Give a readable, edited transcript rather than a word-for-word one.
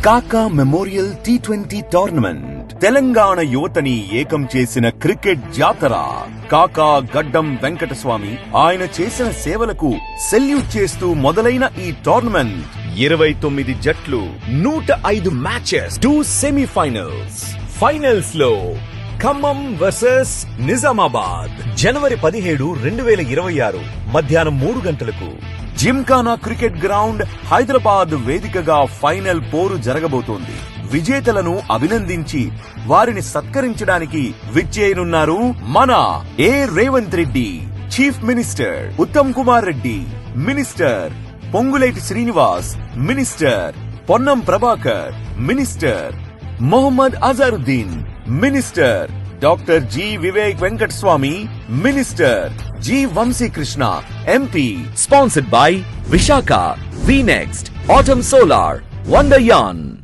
కాకా memorial T20 tournament Telangana యువతని ఏకం చేసిన క్రికెట్ జాతర. కాకా గడ్డం వెంకటస్వామి ఆయన చేసిన సేవలకు సెల్యూట్ చేస్తూ మొదలైన ఈ టోర్నమెంట్ 29 జట్లు, 105 మ్యాచెస్, 2 సెమీఫైనల్స్. ఫైనల్స్ లో ఖమ్మం వర్సెస్ నిజామాబాద్ జనవరి 17, 2026 మధ్యాహ్నం 3 గంటలకు జిమ్ఖానా క్రికెట్ గ్రౌండ్ హైదరాబాద్ వేదికగా ఫైనల్ పోరు జరగబోతోంది. విజేతలను అభినందించి వారిని సత్కరించడానికి విచ్చేయనున్నారు మన A Revanth Reddy, chief minister Uttam Kumar Reddy, minister Ponguleti Srinivas, minister Ponnam Prabhakar, minister Mohammad Azharuddin, minister doctor G Vivek Venkataswamy, minister G Vamsikrishna, MP. Sponsored by Vishaka, VNext, Autumn Solar, Wonderyan.